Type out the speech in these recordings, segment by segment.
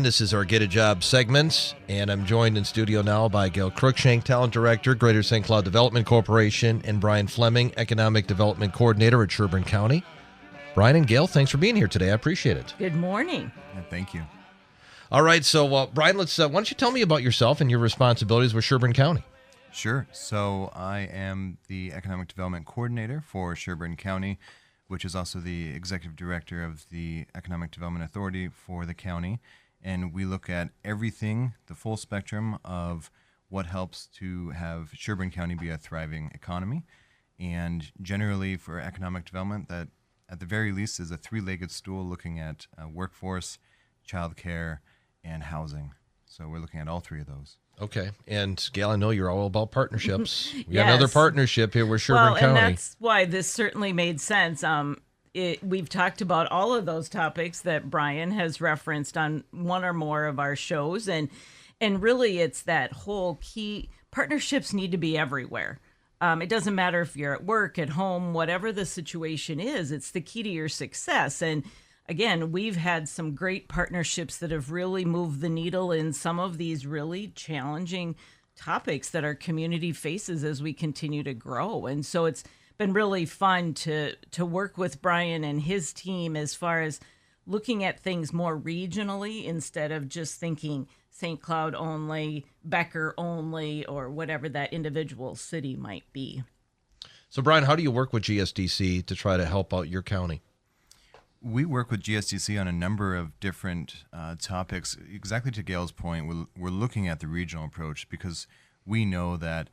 This is our Get a Job segment, and I'm joined in studio now by Gail Cruikshank, Talent Director, Greater St. Cloud Development Corporation, and Brian Fleming, Economic Development Coordinator at Sherburne County. Brian and Gail, thanks for being here today. I appreciate it. Good morning. Yeah, thank you. All right, so Brian, why don't you tell me about yourself and your responsibilities with Sherburne County? Sure. So I am the Economic Development Coordinator for Sherburne County, which is also the Executive Director of the Economic Development Authority for the county. And we look at everything, the full spectrum of what helps to have Sherburne County be a thriving economy. And generally for economic development, that at the very least is a three-legged stool looking at workforce, childcare, and housing. So we're looking at all three of those. Okay. And Gail, I know you're all about partnerships. We got Yes. another partnership here with Sherburne County. And that's why this certainly made sense. We've talked about all of those topics that Brian has referenced on one or more of our shows. And really, it's that whole key. Partnerships need to be everywhere. It doesn't matter if you're at work, at home, whatever the situation is, it's the key to your success. And again, we've had some great partnerships that have really moved the needle in some of these really challenging topics that our community faces as we continue to grow. And so it's been really fun to work with Brian and his team as far as looking at things more regionally instead of just thinking St. Cloud only, Becker only, or whatever that individual city might be. So, Brian, how do you work with GSDC to try to help out your county? We work with GSDC on a number of different topics. Exactly to Gail's point, we're looking at the regional approach because we know that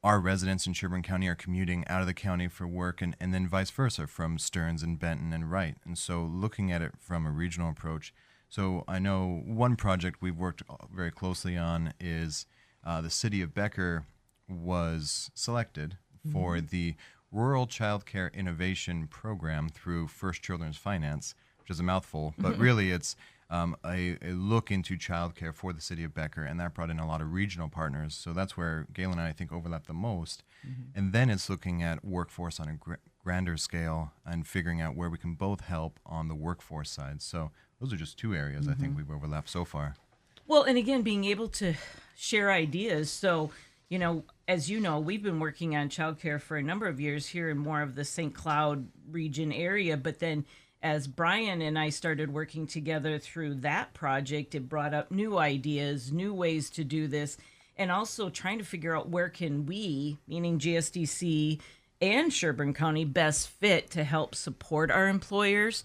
our residents in Sherburne County are commuting out of the county for work and then vice versa from Stearns and Benton and Wright. And so looking at it from a regional approach. So I know one project we've worked very closely on is the city of Becker was selected for the Rural Childcare Innovation Program through First Children's Finance, which is a mouthful, but really it's a look into childcare for the city of Becker, and that brought in a lot of regional partners. So that's where Gail and I think overlap the most. And then it's looking at workforce on a grander scale and figuring out where we can both help on the workforce side. So those are just two areas I think we've overlapped so far. Well, and again, being able to share ideas. So, as you know, we've been working on childcare for a number of years here in more of the St. Cloud region area, but then as Brian and I started working together through that project, it brought up new ideas, new ways to do this, and also trying to figure out where can we, meaning GSDC and Sherburne County, best fit to help support our employers.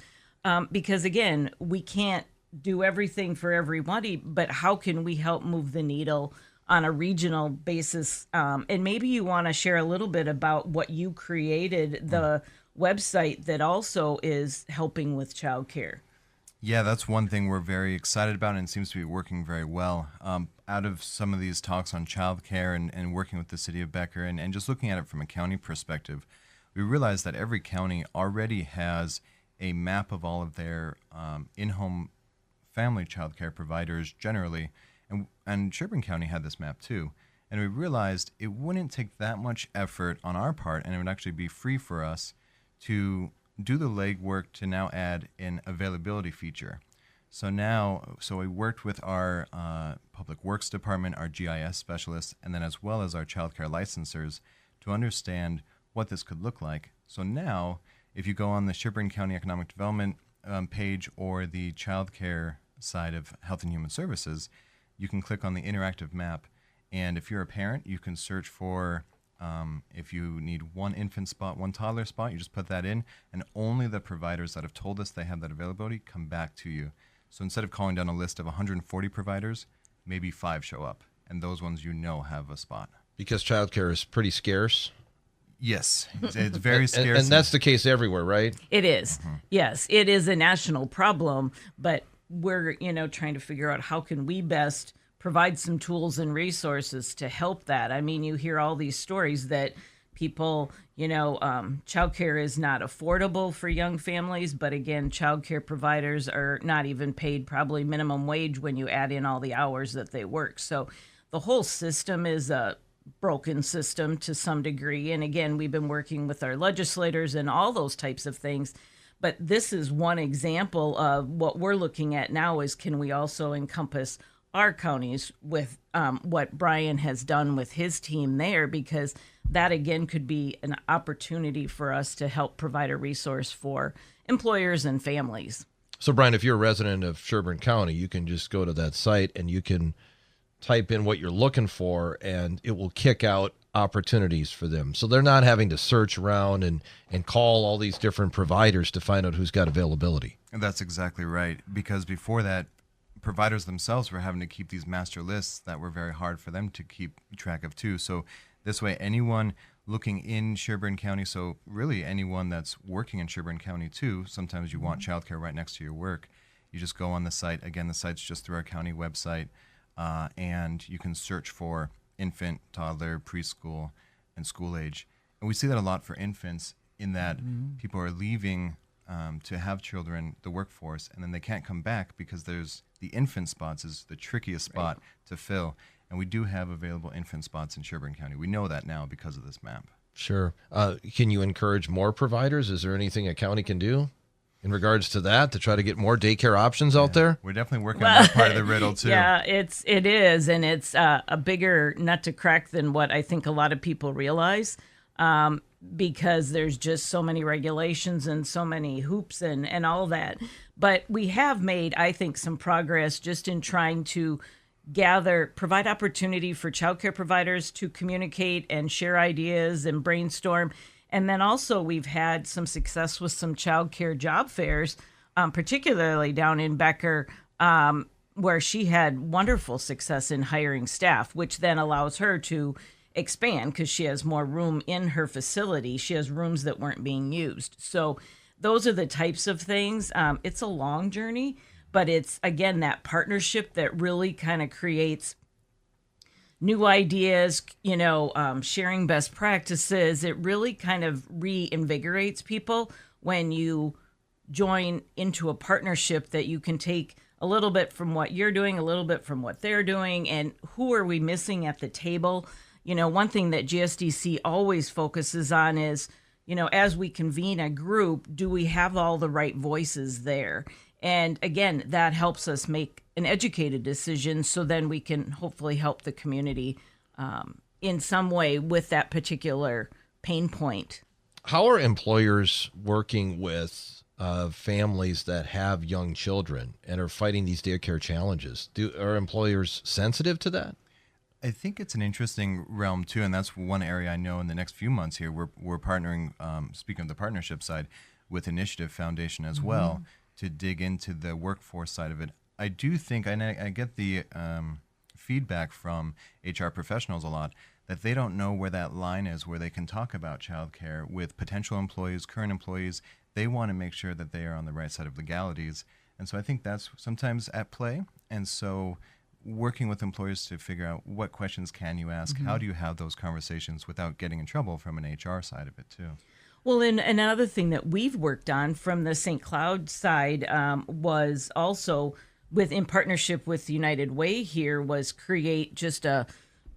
Because again, we can't do everything for everybody, but how can we help move the needle on a regional basis? And maybe you want to share a little bit about what you created, the website that also is helping with childcare. Yeah, that's one thing we're very excited about and it seems to be working very well. Out of some of these talks on childcare and working with the city of Becker and just looking at it from a county perspective, we realized that every county already has a map of all of their in-home family childcare providers generally, and Sherburne County had this map too. And we realized it wouldn't take that much effort on our part, and it would actually be free for us to do the legwork to now add an availability feature. So we worked with our Public Works Department, our GIS specialists, and then as well as our childcare licensors to understand what this could look like. So now, if you go on the Sherburne County Economic Development page or the childcare side of Health and Human Services, you can click on the interactive map. And if you're a parent, you can search for if you need one infant spot, one toddler spot, you just put that in, and only the providers that have told us they have that availability come back to you. So instead of calling down a list of 140 providers, maybe 5 show up, and those ones have a spot. Because childcare is pretty scarce. Yes, it's very scarce. And that's the case everywhere, right? It is. Yes, it is a national problem, but we're, trying to figure out how can we best provide some tools and resources to help that. I mean, you hear all these stories that people, childcare is not affordable for young families, but again, childcare providers are not even paid probably minimum wage when you add in all the hours that they work. So the whole system is a broken system to some degree. And again, we've been working with our legislators and all those types of things. But this is one example of what we're looking at now is can we also encompass our counties with what Brian has done with his team there, because that again could be an opportunity for us to help provide a resource for employers and families. So, Brian, if you're a resident of Sherburne County, you can just go to that site and you can type in what you're looking for, and it will kick out opportunities for them. So they're not having to search around and call all these different providers to find out who's got availability. And that's exactly right. Because before that, providers themselves were having to keep these master lists that were very hard for them to keep track of too. So this way, anyone looking in Sherburne County, so really anyone that's working in Sherburne County too, sometimes you want childcare right next to your work. You just go on the site. Again, the site's just through our county website, and you can search for infant, toddler, preschool, and school age. And we see that a lot for infants in that people are leaving to have children, the workforce, and then they can't come back because there's the infant spots is the trickiest spot to fill. And we do have available infant spots in Sherburne County. We know that now because of this map. Sure. Can you encourage more providers? Is there anything a county can do in regards to that to try to get more daycare options out there? We're definitely working on that part of the riddle too. Yeah, it is, and it's a bigger nut to crack than what I think a lot of people realize, because there's just so many regulations and so many hoops and all that. But we have made, I think, some progress just in trying to provide opportunity for childcare providers to communicate and share ideas and brainstorm. And then also we've had some success with some childcare job fairs, particularly down in Becker, where she had wonderful success in hiring staff, which then allows her to expand because she has more room in her facility. She has rooms that weren't being used. So those are the types of things. It's a long journey, but it's, again, that partnership that really kind of creates new ideas, sharing best practices. It really kind of reinvigorates people when you join into a partnership that you can take a little bit from what you're doing, a little bit from what they're doing, and who are we missing at the table. One thing that GSDC always focuses on is, as we convene a group, do we have all the right voices there? And again, that helps us make an educated decision, so then we can hopefully help the community in some way with that particular pain point. How are employers working with families that have young children and are fighting these daycare challenges? Are employers sensitive to that? I think it's an interesting realm too, and that's one area I know in the next few months here we're partnering, speaking of the partnership side, with Initiative Foundation as well to dig into the workforce side of it. I do think, and I get the feedback from HR professionals a lot, that they don't know where that line is where they can talk about childcare with potential employees, current employees. They want to make sure that they are on the right side of legalities. And so I think that's sometimes at play. And so working with employers to figure out what questions can you ask, how do you have those conversations without getting in trouble from an HR side of it too. Well, and another thing that we've worked on from the St. Cloud side was also in partnership with United Way here was create just a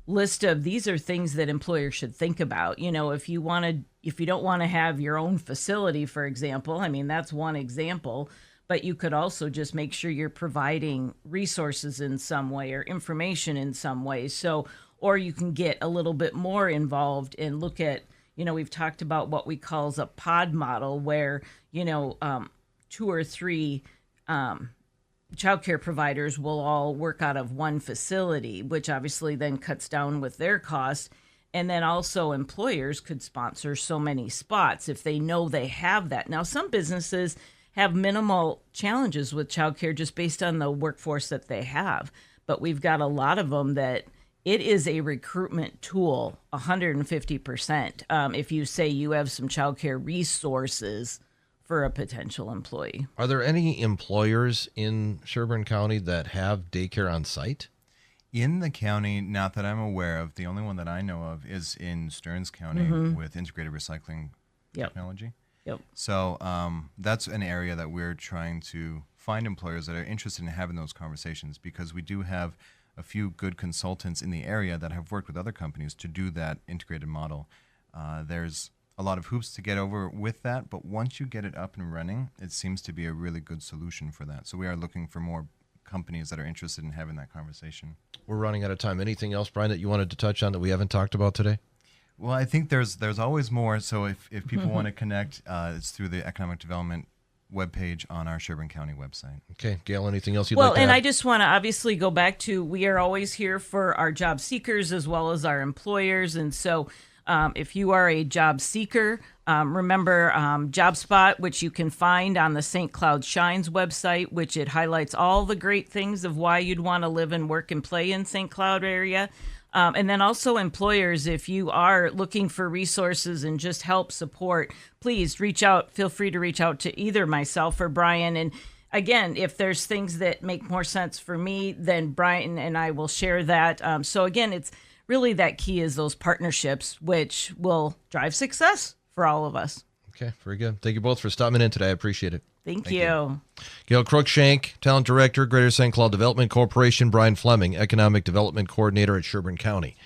list of these are things that employers should think about. If you don't want to have your own facility, for example, that's one example, but you could also just make sure you're providing resources in some way or information in some way. So, or you can get a little bit more involved and look at, we've talked about what we call a pod model where, 2 or 3 childcare providers will all work out of one facility, which obviously then cuts down with their costs. And then also employers could sponsor so many spots if they know they have that. Now, some businesses have minimal challenges with childcare just based on the workforce that they have. But we've got a lot of them that it is a recruitment tool, 150%. If you say you have some childcare resources for a potential employee. Are there any employers in Sherburne County that have daycare on site? In the county, not that I'm aware of. The only one that I know of is in Stearns County with integrated recycling technology. Yep. So that's an area that we're trying to find employers that are interested in having those conversations, because we do have a few good consultants in the area that have worked with other companies to do that integrated model. There's a lot of hoops to get over with that, but once you get it up and running, it seems to be a really good solution for that. So we are looking for more companies that are interested in having that conversation. We're running out of time. Anything else, Brian, that you wanted to touch on that we haven't talked about today? Well, I think there's always more. So if people want to connect, it's through the economic development webpage on our Sherburne County website. Okay, Gail, anything else you'd like to add? Well, and I just want to obviously go back to, we are always here for our job seekers as well as our employers. And so if you are a job seeker, remember JobSpot, which you can find on the St. Cloud Shines website, which it highlights all the great things of why you'd want to live and work and play in St. Cloud area. And then also employers, if you are looking for resources and just help support, please reach out. Feel free to reach out to either myself or Brian. And again, if there's things that make more sense for me, then Brian and I will share that. So again, it's really that key is those partnerships, which will drive success for all of us. Okay, very good. Thank you both for stopping in today. I appreciate it. Thank you. Gail Cruikshank, Talent Director, Greater St. Cloud Development Corporation. Brian Fleming, Economic Development Coordinator at Sherburne County.